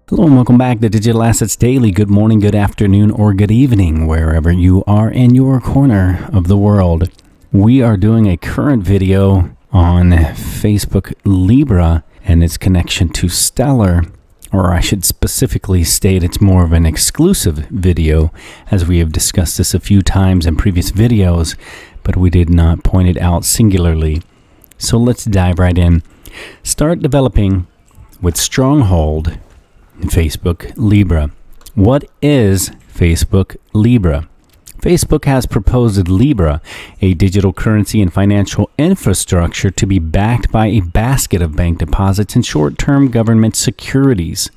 Hello and welcome back to Digital Assets Daily. Good morning, good afternoon, or good evening, wherever you are in your corner of the world. We are doing a current video on Facebook Libra and its connection to Stellar, or I should specifically state it's more of an exclusive video, as we have discussed this a few times in previous videos, but we did not point it out singularly. So let's dive right in. Start developing with Stronghold Facebook Libra. What is Facebook Libra? Facebook has proposed Libra, a digital currency and financial infrastructure, to be backed by a basket of bank deposits and short-term government securities.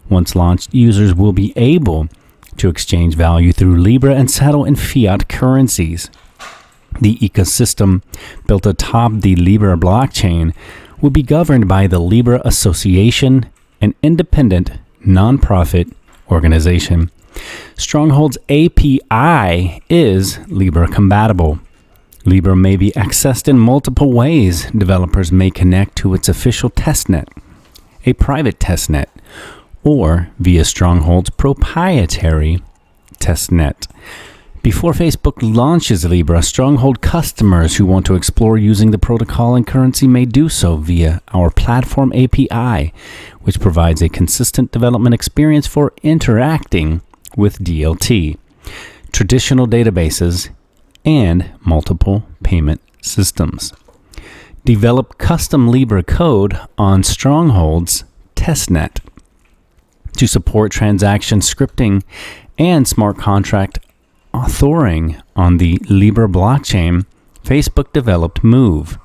Once launched, users will be able to exchange value through Libra and settle in fiat currencies. The ecosystem built atop the Libra blockchain will be governed by the Libra Association, an independent nonprofit organization. Stronghold's API is Libra compatible. Libra may be accessed in multiple ways. Developers may connect to its official testnet, a private testnet, or via Stronghold's proprietary testnet. Before Facebook launches Libra, Stronghold customers who want to explore using the protocol and currency may do so via our platform API, which provides a consistent development experience for interacting with DLT, traditional databases, and multiple payment systems. Develop custom Libra code on Stronghold's testnet to support transaction scripting and smart contract authoring on the Libra blockchain. Facebook developed Move,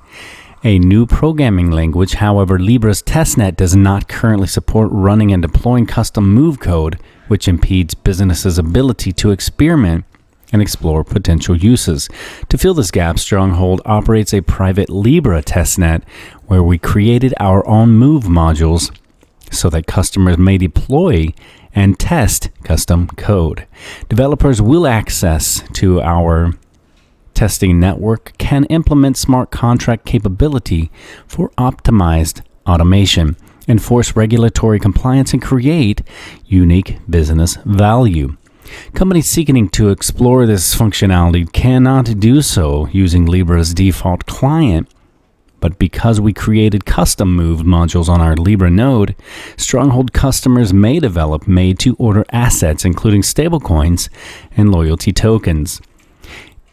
a new programming language. However, Libra's testnet does not currently support running and deploying custom Move code, which impedes businesses' ability to experiment and explore potential uses. To fill this gap, Stronghold operates a private Libra testnet where we created our own Move modules so that customers may deploy and test custom code. Developers will access to our testing network can implement smart contract capability for optimized automation, enforce regulatory compliance, and create unique business value. Companies seeking to explore this functionality cannot do so using Libra's default client, but because we created custom Move modules on our Libra node, Stronghold customers may develop made-to-order assets, including stablecoins and loyalty tokens.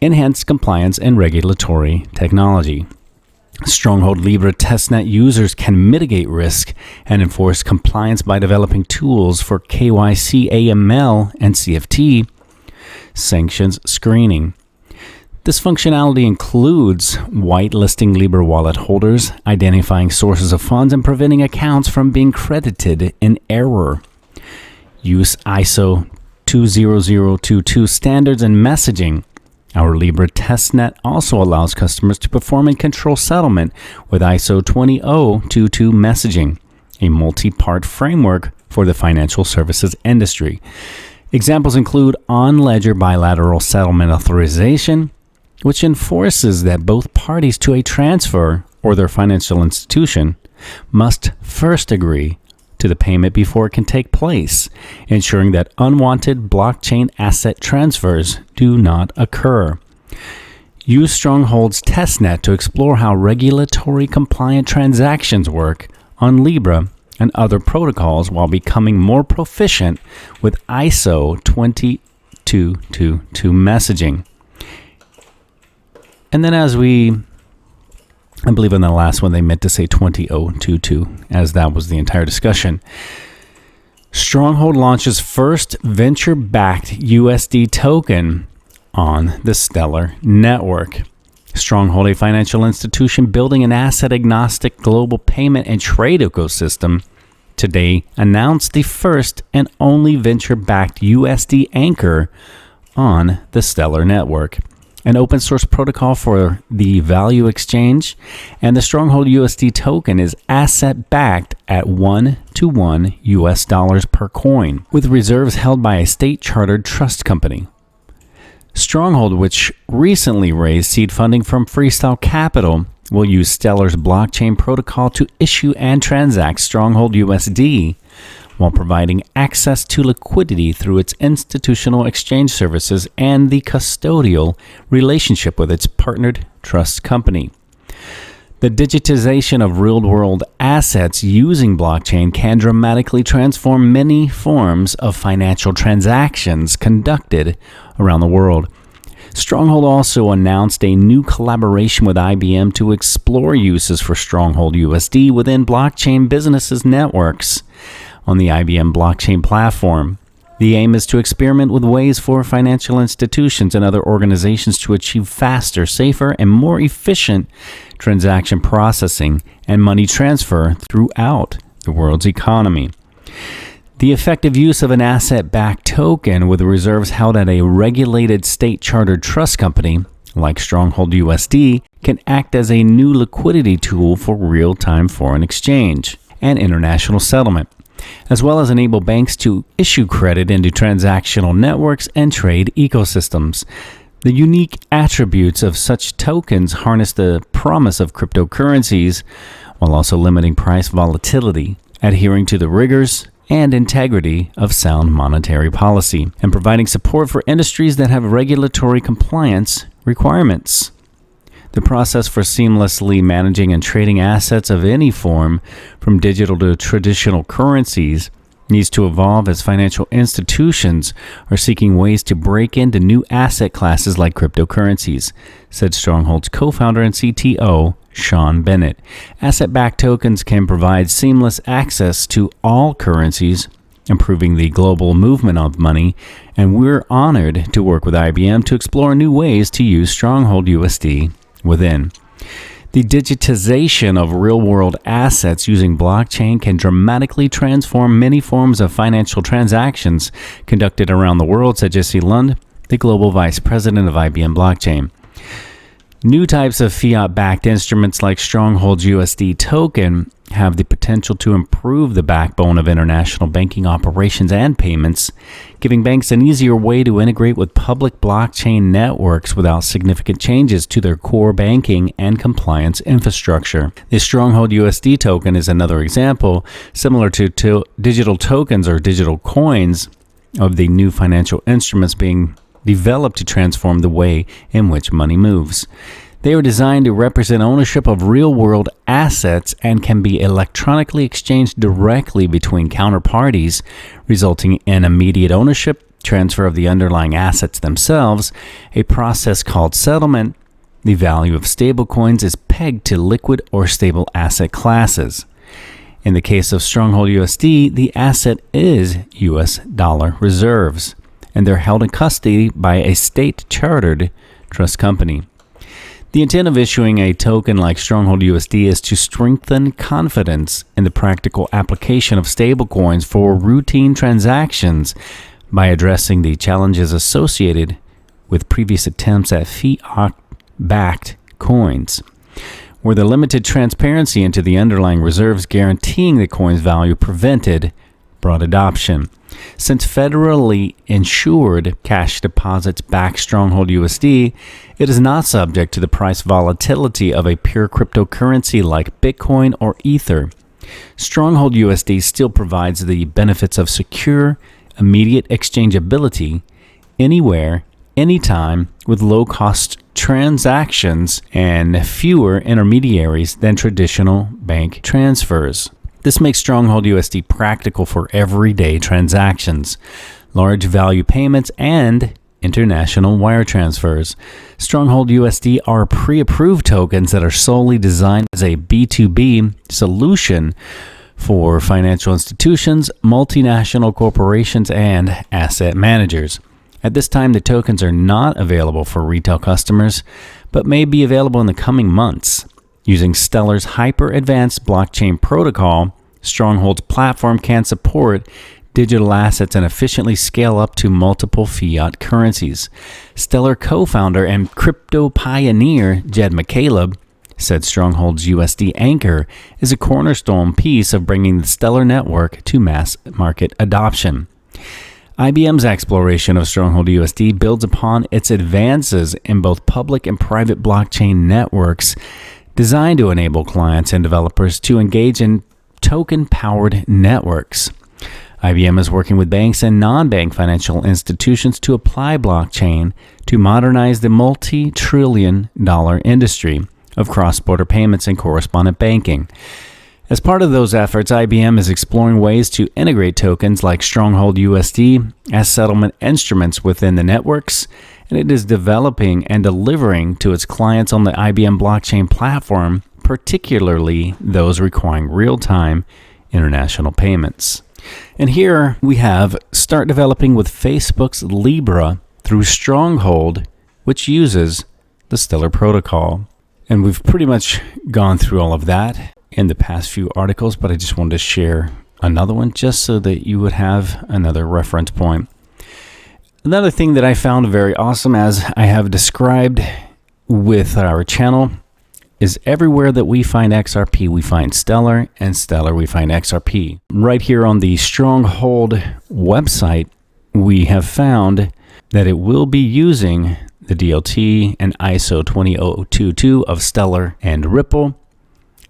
Enhanced compliance and regulatory technology. Stronghold Libra testnet users can mitigate risk and enforce compliance by developing tools for KYC, AML, and CFT sanctions screening. This functionality includes whitelisting Libra wallet holders, identifying sources of funds, and preventing accounts from being credited in error. Use ISO 20022 standards and messaging. Our Libra testnet also allows customers to perform and control settlement with ISO 20022 messaging, a multi-part framework for the financial services industry. Examples include on-ledger bilateral settlement authorization, which enforces that both parties to a transfer or their financial institution must first agree to the payment before it can take place, ensuring that unwanted blockchain asset transfers do not occur. Use Stronghold's testnet to explore how regulatory compliant transactions work on Libra and other protocols while becoming more proficient with ISO 20022 messaging. And then I believe in the last one they meant to say 20022, as that was the entire discussion. Stronghold launches first venture-backed USD token on the Stellar network. Stronghold, a financial institution building an asset-agnostic global payment and trade ecosystem, today announced the first and only venture-backed USD anchor on the Stellar network, an open source protocol for the value exchange, and the Stronghold USD token is asset backed at $1 US per coin, with reserves held by a state chartered trust company. Stronghold, which recently raised seed funding from Freestyle Capital, will use Stellar's blockchain protocol to issue and transact Stronghold USD while providing access to liquidity through its institutional exchange services and the custodial relationship with its partnered trust company. The digitization of real-world assets using blockchain can dramatically transform many forms of financial transactions conducted around the world. Stronghold also announced a new collaboration with IBM to explore uses for Stronghold USD within blockchain businesses networks on the IBM blockchain platform. The aim is to experiment with ways for financial institutions and other organizations to achieve faster, safer, and more efficient transaction processing and money transfer throughout the world's economy. The effective use of an asset-backed token with reserves held at a regulated state-chartered trust company, like Stronghold USD, can act as a new liquidity tool for real-time foreign exchange and international settlement, as well as enable banks to issue credit into transactional networks and trade ecosystems. The unique attributes of such tokens harness the promise of cryptocurrencies while also limiting price volatility, adhering to the rigors and integrity of sound monetary policy, and providing support for industries that have regulatory compliance requirements. The process for seamlessly managing and trading assets of any form, from digital to traditional currencies, needs to evolve as financial institutions are seeking ways to break into new asset classes like cryptocurrencies, said Stronghold's co-founder and CTO, Sean Bennett. Asset-backed tokens can provide seamless access to all currencies, improving the global movement of money, and we're honored to work with IBM to explore new ways to use Stronghold USD within. The digitization of real-world assets using blockchain can dramatically transform many forms of financial transactions conducted around the world, said Jesse Lund, the global vice president of IBM Blockchain. New types of fiat-backed instruments like Stronghold's USD token have the potential to improve the backbone of international banking operations and payments, giving banks an easier way to integrate with public blockchain networks without significant changes to their core banking and compliance infrastructure. The Stronghold USD token is another example, similar to digital tokens or digital coins, of the new financial instruments being developed to transform the way in which money moves. They are designed to represent ownership of real-world assets and can be electronically exchanged directly between counterparties, resulting in immediate ownership, transfer of the underlying assets themselves, a process called settlement. The value of stablecoins is pegged to liquid or stable asset classes. In the case of Stronghold USD, the asset is US dollar reserves, and they're held in custody by a state-chartered trust company. The intent of issuing a token like Stronghold USD is to strengthen confidence in the practical application of stablecoins for routine transactions by addressing the challenges associated with previous attempts at fiat-backed coins, where the limited transparency into the underlying reserves guaranteeing the coin's value prevented broad adoption. Since federally insured cash deposits back Stronghold USD, it is not subject to the price volatility of a pure cryptocurrency like Bitcoin or Ether. Stronghold USD still provides the benefits of secure, immediate exchangeability anywhere, anytime, with low-cost transactions and fewer intermediaries than traditional bank transfers. This makes Stronghold USD practical for everyday transactions, large value payments, and international wire transfers. Stronghold USD are pre-approved tokens that are solely designed as a B2B solution for financial institutions, multinational corporations, and asset managers. At this time, the tokens are not available for retail customers, but may be available in the coming months. Using Stellar's hyper-advanced blockchain protocol, Stronghold's platform can support digital assets and efficiently scale up to multiple fiat currencies. Stellar co-founder and crypto pioneer Jed McCaleb said Stronghold's USD Anchor is a cornerstone piece of bringing the Stellar network to mass market adoption. IBM's exploration of Stronghold USD builds upon its advances in both public and private blockchain networks designed to enable clients and developers to engage in token-powered networks. IBM is working with banks and non-bank financial institutions to apply blockchain to modernize the multi-trillion-dollar industry of cross-border payments and correspondent banking. As part of those efforts, IBM is exploring ways to integrate tokens like Stronghold USD as settlement instruments within the networks, and it is developing and delivering to its clients on the IBM blockchain platform, particularly those requiring real-time international payments. And here we have start developing with Facebook's Libra through Stronghold, which uses the Stellar protocol. And we've pretty much gone through all of that in the past few articles, but I just wanted to share another one just so that you would have another reference point. Another thing that I found very awesome, as I have described with our channel, is everywhere that we find XRP, we find Stellar, and Stellar, we find XRP. Right here on the Stronghold website, we have found that it will be using the DLT and ISO 20022 of Stellar and Ripple,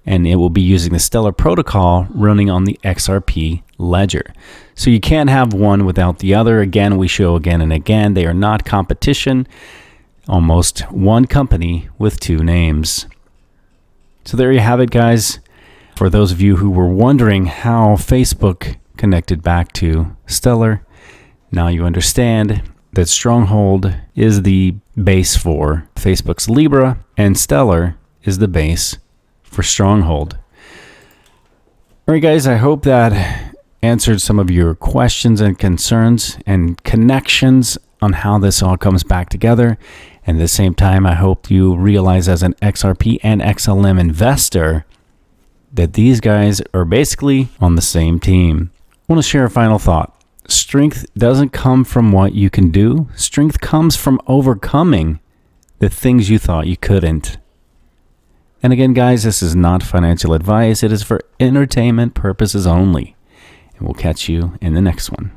and it will be using the Stellar protocol running on the XRP ledger. So you can't have one without the other. Again, we show again and again, they are not competition, almost one company with two names. So there you have it, guys. For those of you who were wondering how Facebook connected back to Stellar, now you understand that Stronghold is the base for Facebook's Libra, and Stellar is the base for Stronghold. All right, guys, I hope that answered some of your questions and concerns and connections on how this all comes back together. And at the same time, I hope you realize as an XRP and XLM investor that these guys are basically on the same team. I want to share a final thought. Strength doesn't come from what you can do. Strength comes from overcoming the things you thought you couldn't. And again, guys, this is not financial advice. It is for entertainment purposes only. And we'll catch you in the next one.